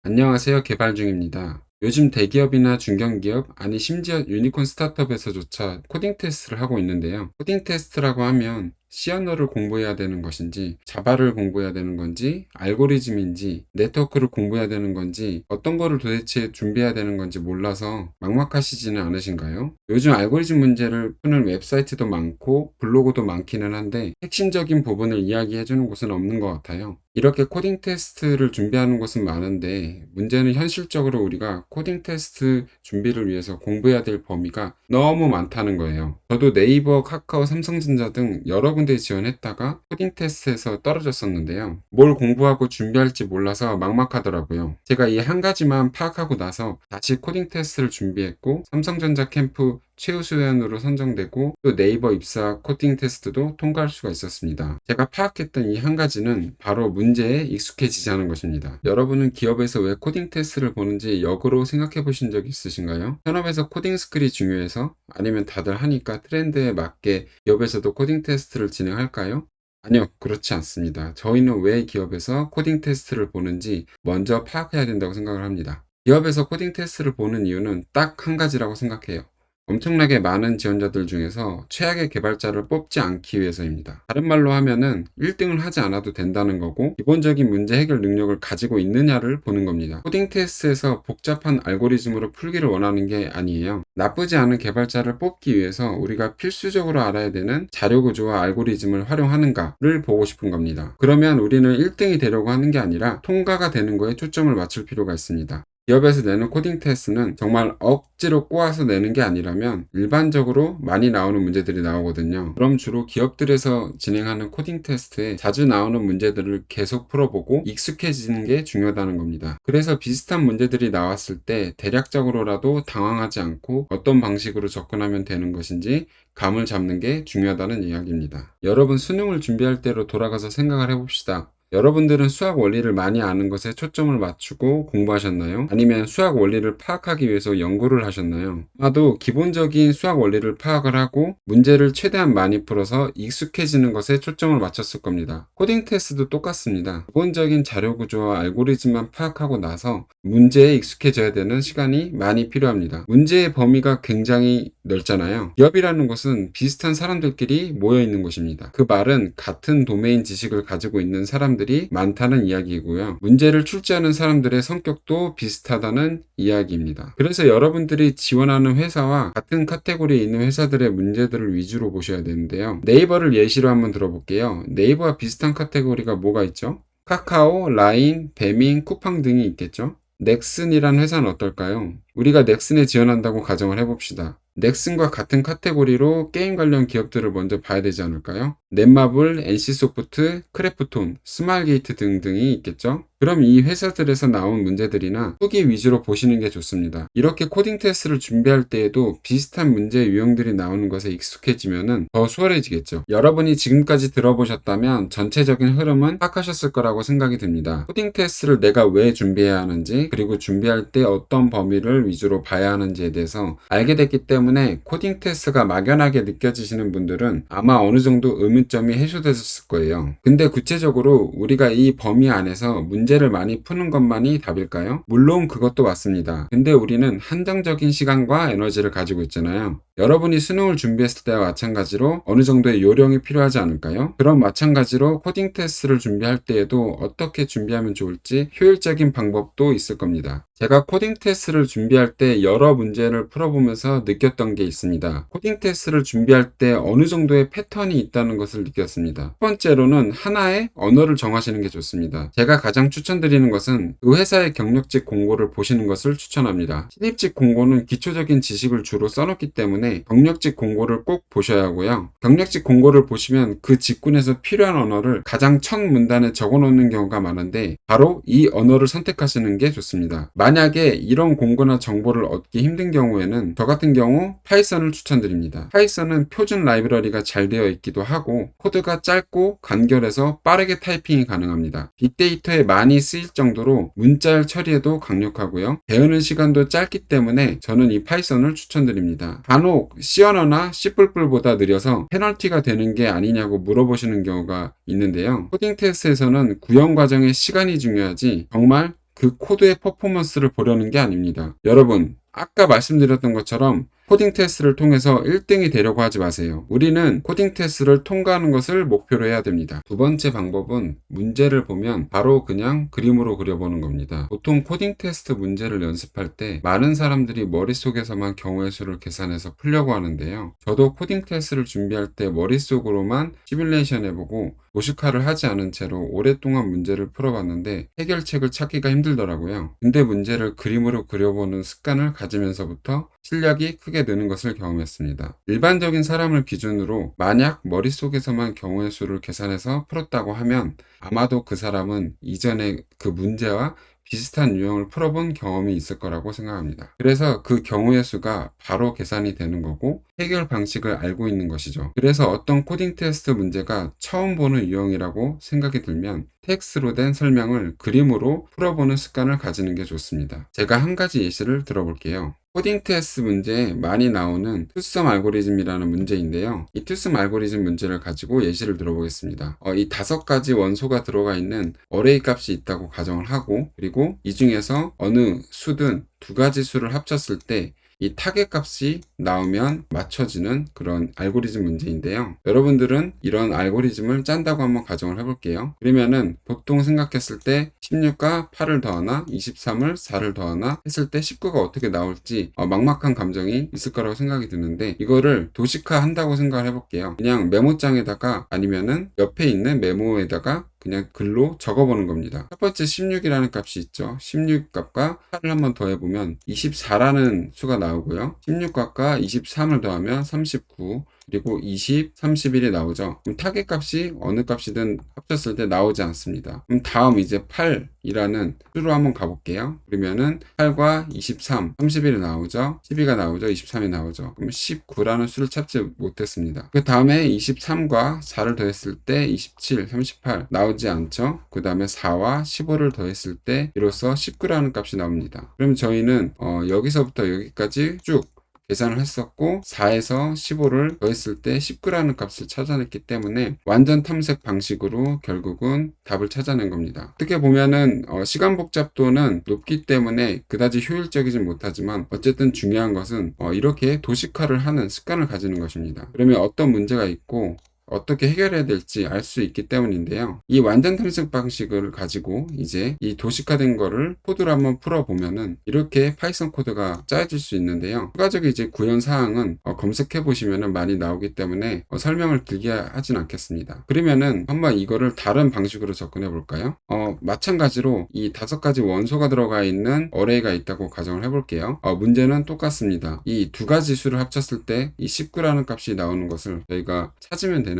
안녕하세요. 개발 중입니다. 요즘 대기업이나 중견기업, 아니 심지어 유니콘 스타트업에서조차 코딩 테스트를 하고 있는데요. 코딩 테스트라고 하면 C 언어를 공부해야 되는 것인지, 자바를 공부해야 되는 건지, 알고리즘인지, 네트워크를 공부해야 되는 건지, 어떤 거를 도대체 준비해야 되는 건지 몰라서 막막하시지는 않으신가요? 요즘 알고리즘 문제를 푸는 웹사이트도 많고 블로그도 많기는 한데 핵심적인 부분을 이야기해 주는 곳은 없는 것 같아요. 이렇게 코딩 테스트를 준비하는 곳은 많은데 문제는 현실적으로 우리가 코딩 테스트 준비를 위해서 공부해야 될 범위가 너무 많다는 거예요. 저도 네이버, 카카오, 삼성전자 등 여러 군데에 지원했다가 코딩 테스트에서 떨어졌었는데요. 뭘 공부하고 준비할지 몰라서 막막하더라고요. 제가 이 한 가지만 파악하고 나서 다시 코딩 테스트를 준비했고 삼성전자 캠프 최우수연으로 선정되고 또 네이버 입사 코딩 테스트도 통과할 수가 있었습니다. 제가 파악했던 이 한 가지는 바로 문제에 익숙해지자는 것입니다. 여러분은 기업에서 왜 코딩 테스트를 보는지 역으로 생각해 보신 적 있으신가요? 현업에서 코딩 스킬이 중요해서? 아니면 다들 하니까 트렌드에 맞게 기업에서도 코딩 테스트를 진행할까요? 아니요, 그렇지 않습니다. 저희는 왜 기업에서 코딩 테스트를 보는지 먼저 파악해야 된다고 생각을 합니다. 기업에서 코딩 테스트를 보는 이유는 딱 한 가지라고 생각해요. 엄청나게 많은 지원자들 중에서 최악의 개발자를 뽑지 않기 위해서입니다. 다른 말로 하면은 1등을 하지 않아도 된다는 거고 기본적인 문제 해결 능력을 가지고 있느냐를 보는 겁니다. 코딩 테스트에서 복잡한 알고리즘으로 풀기를 원하는 게 아니에요. 나쁘지 않은 개발자를 뽑기 위해서 우리가 필수적으로 알아야 되는 자료 구조와 알고리즘을 활용하는가를 보고 싶은 겁니다. 그러면 우리는 1등이 되려고 하는 게 아니라 통과가 되는 거에 초점을 맞출 필요가 있습니다. 기업에서 내는 코딩 테스트는 정말 억지로 꼬아서 내는 게 아니라면 일반적으로 많이 나오는 문제들이 나오거든요. 그럼 주로 기업들에서 진행하는 코딩 테스트에 자주 나오는 문제들을 계속 풀어보고 익숙해지는 게 중요하다는 겁니다. 그래서 비슷한 문제들이 나왔을 때 대략적으로라도 당황하지 않고 어떤 방식으로 접근하면 되는 것인지 감을 잡는 게 중요하다는 이야기입니다. 여러분 수능을 준비할 때로 돌아가서 생각을 해봅시다. 여러분들은 수학 원리를 많이 아는 것에 초점을 맞추고 공부하셨나요? 아니면 수학 원리를 파악하기 위해서 연구를 하셨나요? 아마도 기본적인 수학 원리를 파악을 하고 문제를 최대한 많이 풀어서 익숙해지는 것에 초점을 맞췄을 겁니다. 코딩 테스트도 똑같습니다. 기본적인 자료 구조와 알고리즘만 파악하고 나서 문제에 익숙해져야 되는 시간이 많이 필요합니다. 문제의 범위가 굉장히 넓잖아요. 기업이라는 것은 비슷한 사람들끼리 모여 있는 곳입니다. 그 말은 같은 도메인 지식을 가지고 있는 사람들이 많다는 이야기이고요. 문제를 출제하는 사람들의 성격도 비슷하다는 이야기입니다. 그래서 여러분들이 지원하는 회사와 같은 카테고리에 있는 회사들의 문제들을 위주로 보셔야 되는데요. 네이버를 예시로 한번 들어볼게요. 네이버와 비슷한 카테고리가 뭐가 있죠? 카카오, 라인, 배민, 쿠팡 등이 있겠죠? 넥슨이란 회사는 어떨까요? 우리가 넥슨에 지원한다고 가정을 해봅시다. 넥슨과 같은 카테고리로 게임 관련 기업들을 먼저 봐야 되지 않을까요? 넷마블, NC소프트, 크래프톤, 스마일게이트 등등이 있겠죠? 그럼 이 회사들에서 나온 문제들이나 후기 위주로 보시는 게 좋습니다. 이렇게 코딩 테스트를 준비할 때에도 비슷한 문제 유형들이 나오는 것에 익숙해지면 더 수월해지겠죠. 여러분이 지금까지 들어보셨다면 전체적인 흐름은 파악하셨을 거라고 생각이 듭니다. 코딩 테스트를 내가 왜 준비해야 하는지, 그리고 준비할 때 어떤 범위를 위주로 봐야 하는지에 대해서 알게 됐기 때문에 코딩 테스트가 막연하게 느껴지시는 분들은 아마 어느 정도 의문점이 해소되셨을 거예요. 근데 구체적으로 우리가 이 범위 안에서 문제를 많이 푸는 것만이 답일까요? 물론 그것도 맞습니다. 근데 우리는 한정적인 시간과 에너지를 가지고 있잖아요. 여러분이 수능을 준비했을 때와 마찬가지로 어느 정도의 요령이 필요하지 않을까요? 그럼 마찬가지로 코딩 테스트를 준비할 때에도 어떻게 준비하면 좋을지 효율적인 방법도 있을 겁니다. 제가 코딩 테스트를 준비할 때 여러 문제를 풀어보면서 느꼈던 게 있습니다. 코딩 테스트를 준비할 때 어느 정도의 패턴이 있다는 것을 느꼈습니다. 첫 번째로는 하나의 언어를 정하시는 게 좋습니다. 제가 가장 추천드리는 것은 그 회사의 경력직 공고를 보시는 것을 추천합니다. 신입직 공고는 기초적인 지식을 주로 써놓기 때문에 경력직 공고를 꼭 보셔야 하고요. 경력직 공고를 보시면 그 직군에서 필요한 언어를 가장 첫 문단에 적어 놓는 경우가 많은데 바로 이 언어를 선택하시는 게 좋습니다. 만약에 이런 공고나 정보를 얻기 힘든 경우에는 저 같은 경우 파이썬을 추천드립니다. 파이썬은 표준 라이브러리가 잘 되어 있기도 하고 코드가 짧고 간결해서 빠르게 타이핑이 가능합니다. 빅데이터에 많이 쓰일 정도로 문자열 처리에도 강력하고요. 배우는 시간도 짧기 때문에 저는 이 파이썬을 추천드립니다. 간혹 C 언어나 C++보다 느려서 페널티가 되는 게 아니냐고 물어보시는 경우가 있는데요. 코딩 테스트에서는 구현 과정의 시간이 중요하지 정말 그 코드의 퍼포먼스를 보려는 게 아닙니다. 여러분, 아까 말씀드렸던 것처럼 코딩 테스트를 통해서 1등이 되려고 하지 마세요. 우리는 코딩 테스트를 통과하는 것을 목표로 해야 됩니다. 두 번째 방법은 문제를 보면 바로 그냥 그림으로 그려보는 겁니다. 보통 코딩 테스트 문제를 연습할 때 많은 사람들이 머릿속에서만 경우의 수를 계산해서 풀려고 하는데요. 저도 코딩 테스트를 준비할 때 머릿속으로만 시뮬레이션 해보고 도식화를 하지 않은 채로 오랫동안 문제를 풀어봤는데 해결책을 찾기가 힘들더라고요. 근데 문제를 그림으로 그려보는 습관을 가지면서부터 실력이 크게 느는 것을 경험했습니다. 일반적인 사람을 기준으로 만약 머릿속에서만 경우의 수를 계산해서 풀었다고 하면 아마도 그 사람은 이전에 그 문제와 비슷한 유형을 풀어본 경험이 있을 거라고 생각합니다. 그래서 그 경우의 수가 바로 계산이 되는 거고 해결 방식을 알고 있는 것이죠. 그래서 어떤 코딩 테스트 문제가 처음 보는 유형이라고 생각이 들면 텍스트로 된 설명을 그림으로 풀어보는 습관을 가지는 게 좋습니다. 제가 한 가지 예시를 들어볼게요. 코딩 테스트 문제에 많이 나오는 투썸 알고리즘이라는 문제인데요. 이 투썸 알고리즘 문제를 가지고 예시를 들어보겠습니다. 이 5가지 원소가 들어가 있는 어레이 값이 있다고 가정을 하고, 그리고 이 중에서 어느 수든 2가지 수를 합쳤을 때 이 타겟 값이 나오면 맞춰지는 그런 알고리즘 문제인데요. 여러분들은 이런 알고리즘을 짠다고 한번 가정을 해볼게요. 그러면은 보통 생각했을 때 16과 8을 더하나 23을 4를 더하나 했을 때 19가 어떻게 나올지 막막한 감정이 있을 거라고 생각이 드는데, 이거를 도식화 한다고 생각을 해볼게요. 그냥 메모장에다가 아니면은 옆에 있는 메모에다가 그냥 글로 적어보는 겁니다. 첫 번째 16이라는 값이 있죠. 16 값과 8을 한번 더해보면 24라는 수가 나오고요. 16값과 23을 더하면 39, 그리고 20, 31이 나오죠. 그럼 타겟 값이 어느 값이든 합쳤을 때 나오지 않습니다. 그럼 다음 이제 8이라는 수로 한번 가볼게요. 그러면은 8과 23, 31이 나오죠. 12가 나오죠. 23이 나오죠. 그럼 19라는 수를 찾지 못했습니다. 그 다음에 23과 4를 더했을 때 27, 38 나오지 않죠. 그 다음에 4와 15를 더했을 때 이로써 19라는 값이 나옵니다. 그럼 저희는 여기서부터 여기까지 쭉 계산을 했었고 4에서 15를 더했을 때 19라는 값을 찾아냈기 때문에 완전 탐색 방식으로 결국은 답을 찾아낸 겁니다. 어떻게 보면은 시간 복잡도는 높기 때문에 그다지 효율적이진 못하지만 어쨌든 중요한 것은 이렇게 도식화를 하는 습관을 가지는 것입니다. 그러면 어떤 문제가 있고 어떻게 해결해야 될지 알 수 있기 때문인데요. 이 완전 탐색 방식을 가지고 이제 이 도식화된 거를 코드로 한번 풀어보면은 이렇게 파이썬 코드가 짜여질 수 있는데요. 추가적인 이제 구현 사항은 검색해 보시면은 많이 나오기 때문에 설명을 길게 하진 않겠습니다. 그러면은 한번 이거를 다른 방식으로 접근해 볼까요? 마찬가지로 이 5가지 원소가 들어가 있는 어레이가 있다고 가정을 해볼게요. 문제는 똑같습니다. 이 2가지 수를 합쳤을 때 이 19라는 값이 나오는 것을 저희가 찾으면 되는데요.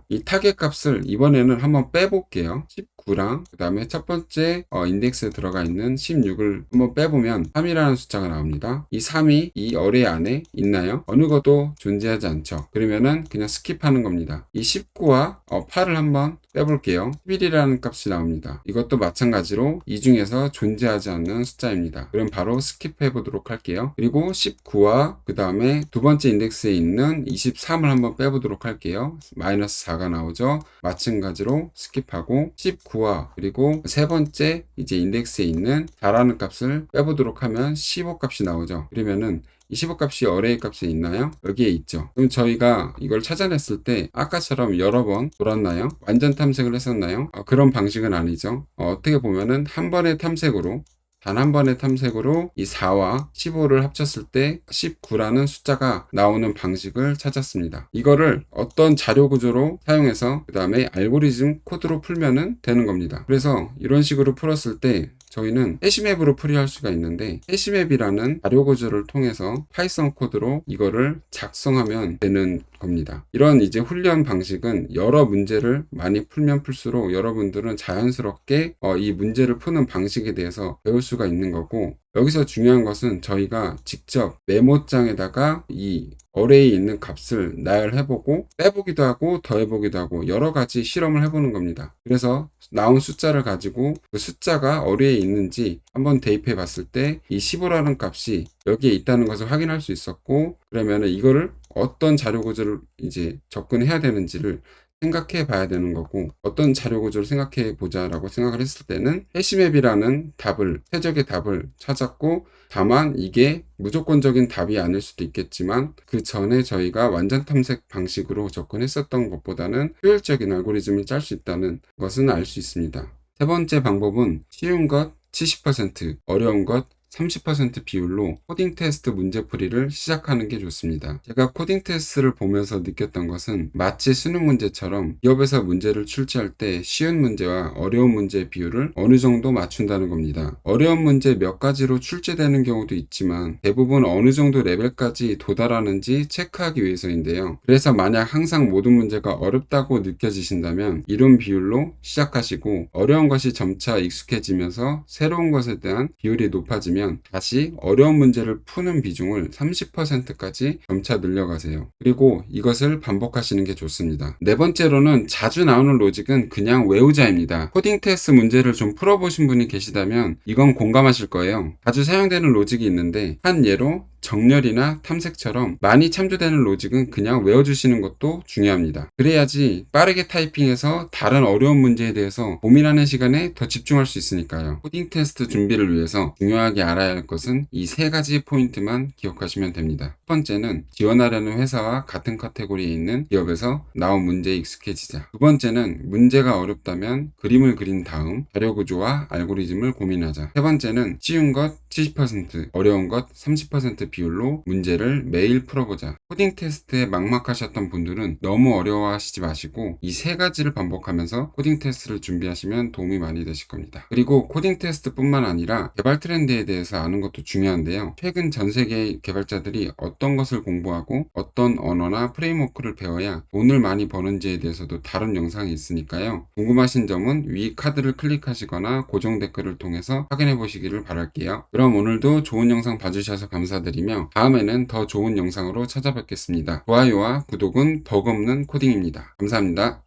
이 타겟 값을 이번에는 한번 빼볼게요. 19랑 그 다음에 첫 번째 인덱스에 들어가 있는 16을 한번 빼보면 3이라는 숫자가 나옵니다. 이 3이 이 어레이 안에 있나요? 어느 것도 존재하지 않죠. 그러면은 그냥 스킵하는 겁니다. 이 19와 8을 한번 빼볼게요. 11이라는 값이 나옵니다. 이것도 마찬가지로 이 중에서 존재하지 않는 숫자입니다. 그럼 바로 스킵해 보도록 할게요. 그리고 19와 그 다음에 두 번째 인덱스에 있는 23을 한번 빼보도록 할게요. 마이너스 4가 나오죠. 마찬가지로 스킵하고 19와 그리고 세 번째 이제 인덱스에 있는 4라는 값을 빼보도록 하면 15 값이 나오죠. 그러면은 25 값이 어레이 값에 있나요? 여기에 있죠. 그럼 저희가 이걸 찾아냈을 때 아까처럼 여러 번 돌았나요? 완전 탐색을 했었나요? 그런 방식은 아니죠. 어떻게 보면은 한 번의 탐색으로 단 한 번의 탐색으로 이 4와 15를 합쳤을 때 19라는 숫자가 나오는 방식을 찾았습니다. 이거를 어떤 자료 구조로 사용해서 그 다음에 알고리즘 코드로 풀면은 되는 겁니다. 그래서 이런 식으로 풀었을 때 저희는 해시맵으로 풀이할 수가 있는데 해시맵이라는 자료 구조를 통해서 파이썬 코드로 이거를 작성하면 되는 겁니다. 이런 이제 훈련 방식은 여러 문제를 많이 풀면 풀수록 여러분들은 자연스럽게 이 문제를 푸는 방식에 대해서 배울 수가 있는 거고, 여기서 중요한 것은 저희가 직접 메모장에다가 이 어레이에 있는 값을 나열해보고 빼보기도 하고 더해보기도 하고 여러 가지 실험을 해보는 겁니다. 그래서 나온 숫자를 가지고 그 숫자가 어디에 있는지 한번 대입해 봤을 때 이 15라는 값이 여기에 있다는 것을 확인할 수 있었고, 그러면은 이거를 어떤 자료 구조를 이제 접근해야 되는지를 생각해 봐야 되는 거고, 어떤 자료 구조를 생각해 보자라고 생각을 했을 때는 해시맵이라는 최적의 답을 찾았고, 다만 이게 무조건적인 답이 아닐 수도 있겠지만 그 전에 저희가 완전 탐색 방식으로 접근했었던 것보다는 효율적인 알고리즘을 짤 수 있다는 것은 알 수 있습니다. 세 번째 방법은 쉬운 것 70%, 어려운 것 30% 비율로 코딩 테스트 문제풀이를 시작하는 게 좋습니다. 제가 코딩 테스트를 보면서 느꼈던 것은 마치 수능 문제처럼 기업에서 문제를 출제할 때 쉬운 문제와 어려운 문제의 비율을 어느 정도 맞춘다는 겁니다. 어려운 문제 몇 가지로 출제되는 경우도 있지만 대부분 어느 정도 레벨까지 도달하는지 체크하기 위해서인데요. 그래서 만약 항상 모든 문제가 어렵다고 느껴지신다면 이런 비율로 시작하시고, 어려운 것이 점차 익숙해지면서 새로운 것에 대한 비율이 높아지면 다시 어려운 문제를 푸는 비중을 30%까지 점차 늘려가세요. 그리고 이것을 반복하시는 게 좋습니다. 네 번째로는 자주 나오는 로직은 그냥 외우자입니다. 코딩 테스트 문제를 좀 풀어보신 분이 계시다면 이건 공감하실 거예요. 자주 사용되는 로직이 있는데, 한 예로 정렬이나 탐색처럼 많이 참조되는 로직은 그냥 외워주시는 것도 중요합니다. 그래야지 빠르게 타이핑해서 다른 어려운 문제에 대해서 고민하는 시간에 더 집중할 수 있으니까요. 코딩 테스트 준비를 위해서 중요하게 알아야 할 것은 이 세 가지 포인트만 기억하시면 됩니다. 첫 번째는 지원하려는 회사와 같은 카테고리에 있는 기업에서 나온 문제에 익숙해지자. 두 번째는 문제가 어렵다면 그림을 그린 다음 자료 구조와 알고리즘을 고민하자. 세 번째는 쉬운 것 70%, 어려운 것 30% 비율로 문제를 매일 풀어보자. 코딩 테스트에 막막하셨던 분들은 너무 어려워하시지 마시고 이 세 가지를 반복하면서 코딩 테스트를 준비하시면 도움이 많이 되실 겁니다. 그리고 코딩 테스트뿐만 아니라 개발 트렌드에 대해서 아는 것도 중요한데요. 최근 전 세계 개발자들이 어떤 것을 공부하고 어떤 언어나 프레임워크를 배워야 돈을 많이 버는지에 대해서도 다른 영상이 있으니까요. 궁금하신 점은 위 카드를 클릭하시거나 고정 댓글을 통해서 확인해 보시기를 바랄게요. 그럼 오늘도 좋은 영상 봐주셔서 감사드리며 다음에는 더 좋은 영상으로 찾아뵙겠습니다. 좋아요와 구독은 버거없는 코딩입니다. 감사합니다.